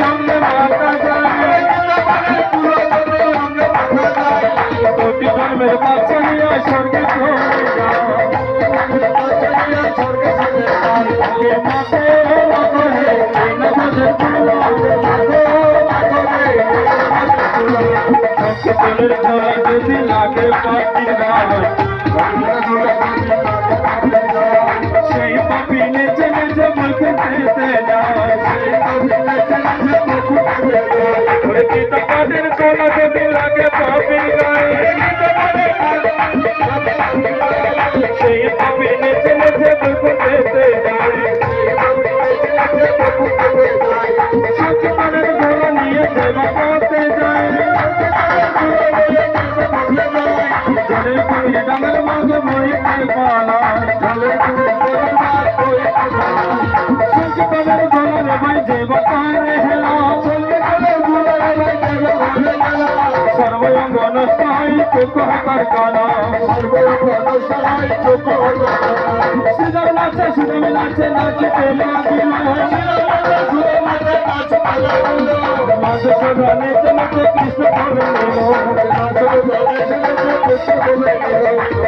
অঙ্গে মাতা যায় কোটি জন্মের বাচ্চা নিয়ে স্বর্গে চলে যায় মাকে মাকে নবদের সকলের গলা যদি লাগে পাখির গায় সেই পাপি নেচে নেচে মুখ পেতে যায় গীতা পাঠের গলা যদি লাগে পাপির গায়ে সেই পাপি নেচে নেচে মুখ পেতে যায় সকলের গলা নিয়ে সেবা করতে যায় জলের কুড়ি ডাঙের মাঝে বইতে পালা সকলের গলার ভাই দেবা কারে হেলা সর্বঙ্গ নষ্টাই চোখ কারখানা সুদর নাচে সুদর নাচে নাচতে লাগিল মাঝ সদা নেচে নেচে কৃষ্ণ করে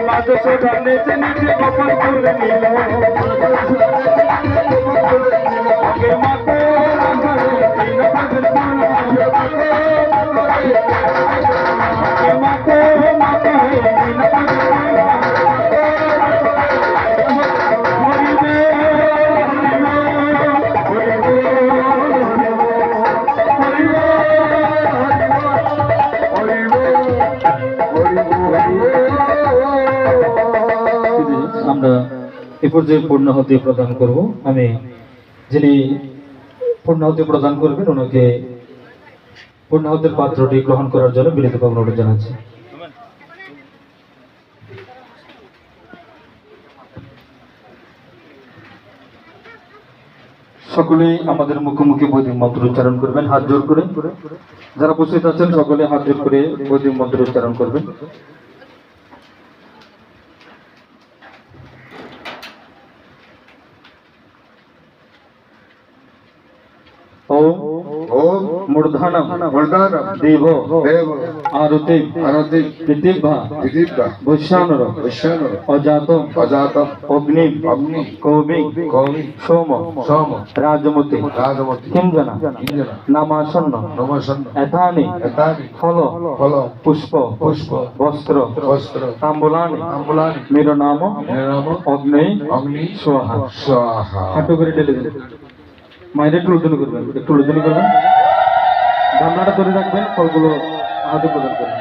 মাঝ সদা নেচে নেচে গোপাল করে নিল আগে মাতে আমরা এ পর্যায়ে পূর্ণাহুতি প্রদান করব। আমি যিনি পূর্ণাহুতি প্রদান করবেন ওনাকে পূর্ণাহুতির পাত্রটি গ্রহণ করার জন্য বিনীতভাবে অনুরোধ জানাচ্ছি। সকলেই আমাদের মুখোমুখি বৈদিক মন্ত্র উচ্চারণ করবেন হাত জোর করে। যারা উপস্থিত আছেন সকলে হাত জোর করে বৈদিক মন্ত্র উচ্চারণ করবেন। मूर्धनम देव आरुति पितिभा भूषाणर अजातम अग्नि कौमि सोम राजमति किंजना नामासन्न एतानि फल पुष्प वस्त्र ताम्बूलानि मेरा नाम अग्नि स्वाहा। हाटू करे ढेले दिले মায়ের একটু উলুদনি করবেন, একটু উলুদনি করবেন, ধামনাটা ধরে রাখবেন, ফলগুলো হাতে প্রদান করবেন।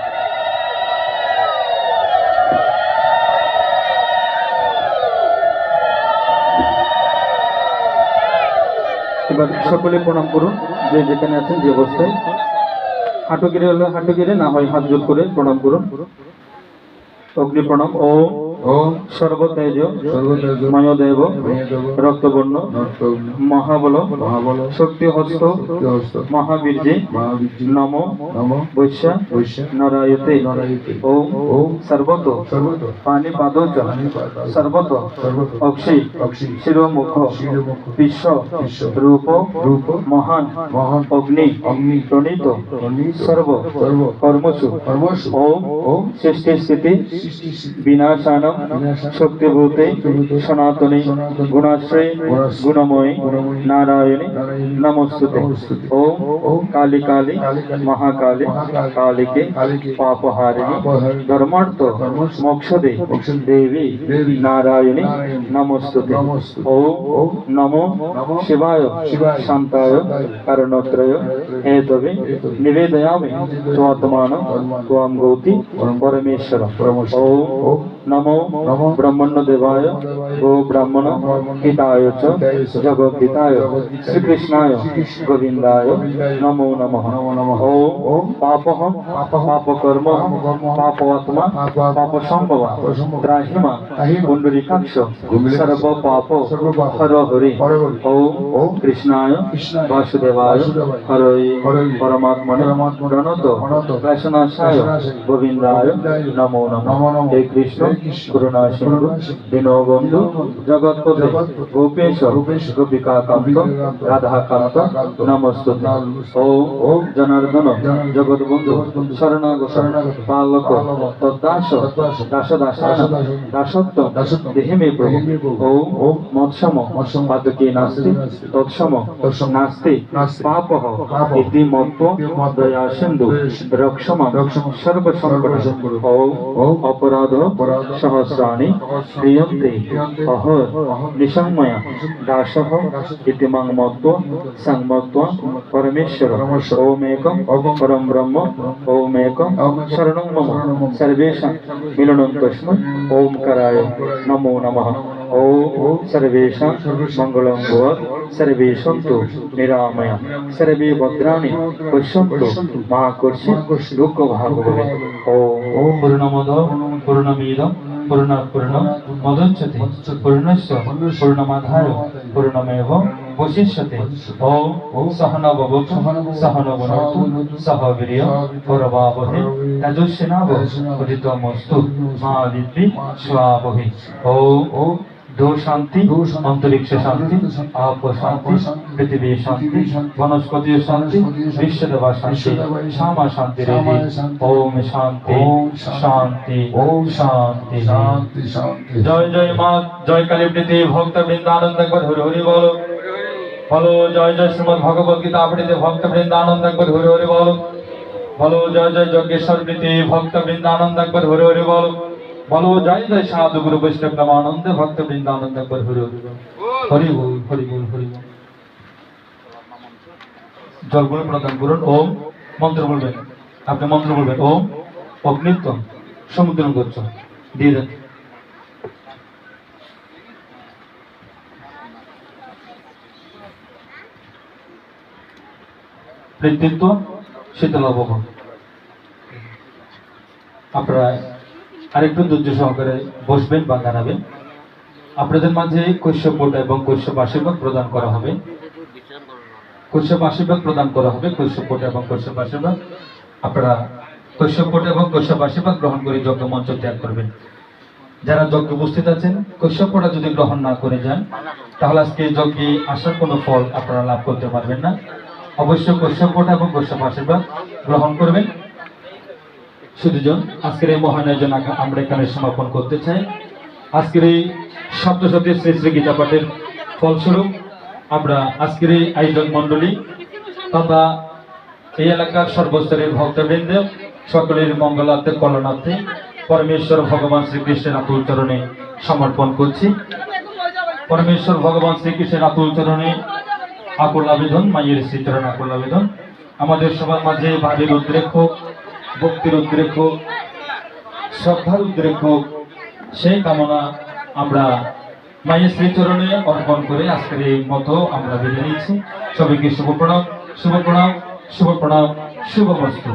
এবার সকলে প্রণাম করুন যে যেখানে আছেন যে অবস্থায়। হাঁটু গিরে হলে হাঁটু গিরে, না হয় হাত জোর করে প্রণাম করুন। অগ্নি প্রণাম। ওম সর্বতেজ ময়োদেব রক্তবর্ণ মহাবল শক্তিহস্ত মহাবীর্যে নম বৈশ্যা নরায়তে। ওম সর্বত পানিপাদ সর্বত অক্ষি শিরোমুখ বিশ্ব রূপ মহান অগ্নি প্রণীত সর্ব কর্মসু। ওম সৃষ্টি স্থিতি বিনাশান শক্তিভূতে সনাতনী গুণাশ্রয় গুণময়ী নারায়ণী নমস্তুতে। ওম কালী কালী মহাকালী কালিকে পাপহারিণী ধর্মার্থ মোক্ষদে দেবী নারায়ণী নমস্তুতে। ওম নমো শিবায় শান্তায় কারণত্রয় হেতবে নিবেদয়ামি ত্বাত্মানং ত্বাং গৌতি পরমেশ্বর। ওম नमो ब्रह्मण्य देवाय गो ब्राह्मण हिताय च जगद्धिताय श्रीकृष्णाय गोविंदाय नमो नमः। ओम पापहं पापकर्म पापवात्मा पापसंभव त्राहिमा पुंडरीकाक्ष सर्व पाप हर हरि। ओम कृष्णाय वासुदेवाय हरये परमात्मने प्रणत वैष्णवाय गोविंदाय नमो नमः। हे कृष्ण করুণা সিন্ধু দীনবন্ধু জগৎপতে গোপেশ গোপিকা কান্ত রাধা কান্ত নমস্তুতে। ওম জনার্দন জগৎবন্ধু শরণাগত পালক তদ্দাস দাস দাসান দাসত্ব দেহে মে প্রভু। ওম মৎসম পাদকে নাস্তি তৎসম নাস্তি পাপঃ ইতি মত্ত দয়া সিন্ধু রক্ষমা সর্বসংকট। ওম অপরাধ সহস্রাণি ক্রিয়ন্তে অহর নিসংময়া দাসঃ ইতি মাং মত্ত্ব সংমত্ত্ব পরমেশ্বর। ওম একম পরম ব্রহ্ম ওম একম শরণং মম সর্বেষাং মিলनं তস্मै ওমকারায় নমো নমঃ। ওম সর্বেষাং মঙ্গলং ভুয়াৎ সর্বে সন্তু নিরাময়া সর্বে ভদ্রাণি পশ্যন্তু মা কর্ষিৎ দুঃখ ভাগ ভবে। ওম পূর্ণমদ পূর্ণমিদং পূর্ণাৎ পূর্ণম মুদচ্যতে পূর্ণস্য পূর্ণমাদায় পূর্ণমেব বশিষ্যতে। ওম সহনা ভবতু সহনো ভুনক্তু সহ বীর্যং করবাবহৈ তেজস্বিনাবধীতমস্তু মা বিদ্বিষাবহৈ। ওম দো শান্তি অন্তরিক্ষ শান্তি आप शांति पृथ्वी शांति वनस्पति शांति विश्वदेवा शांति श्यामा शांति रेधि। ओम शांति शांति शांति शांति। जय जय माँ जय काली प्रीति भक्त वृंदानंद हरि हरि बोलो बोलो। जय जय श्रीमद् भगवद गीता प्रीति भक्त वृंदानंद हरि हरि बोलो बोलो। जय जय यज्ञेश्वर प्रीति भक्त वृंदानंद हरि हरि बोलो बोलो। जय जय साधु गुरु वैष्णव प्रेमानंद भक्त वृंदानंद हरि हरि हरि बोल हरि बोल हरि बोल। জলগুলো প্রদান করুন। ওম মন্ত্র বলবেন, আপনি মন্ত্র বলবেন। ওম অগ্নিত্ব সমুদ্র করছ দিয়ে দেন। পৃথিত্ব শীতল ভব। আপনারা আরেকটু ধৈর্য সহকারে বসবেন বা দাঁড়াবেন। আপনাদের মাঝে কৈশ্যপট এবং কৈশ্যপ আশীর্বাদ প্রদান করা হবে। কৈশ্যপ আশীর্বাদ প্রদান করা হবে। কৈশ্যপট এবং কৈশ্যপ আশীর্বাদ আপনারা কৈশ্যপট এবং কৈশ্যপ আশীর্বাদ গ্রহণ করে যজ্ঞ মঞ্চ ত্যাগ করবেন। যারা যজ্ঞে উপস্থিত আছেন কৈশ্যপটা যদি গ্রহণ না করে যান তাহলে আজকে যজ্ঞে আসার কোনো ফল আপনারা লাভ করতে পারবেন না। অবশ্যই কৈশ্যপট এবং কৈশ্যপ আশীর্বাদ গ্রহণ করবেন। শুধুজন আজকের এই মহান আয়োজন আমরা এখানে সমাপন করতে চাই। আজকের এই সপ্তশতী শ্রী শ্রী গীতা পাঠের ফলস্বরূপ আমরা আজকের এই আয়োজক মণ্ডলী তথা এই এলাকার সর্বস্তরের ভক্তবৃন্দ সকলের মঙ্গলার্থে কল্যাণার্থে পরমেশ্বর ভগবান শ্রীকৃষ্ণের আতুল চরণে সমর্পণ করছি। পরমেশ্বর ভগবান শ্রীকৃষ্ণের আতুল চরণে আকুল আবেদন, মায়ের শ্রীচরণ আকুল আবেদন। আমাদের সবার মাঝে ভাবের উদ্রেক হোক, ভক্তির উদ্রেক হোক, শ্রদ্ধার উদ্রেক হোক, সেই কামনা আমরা মায়ের শ্রীচরণে অর্পণ করে আজকের এই মতো আমরা বেঁধে নিচ্ছি। সবাইকে শুভ প্রণাম, শুভ প্রণাম, শুভ প্রণাম, শুভমস্তু।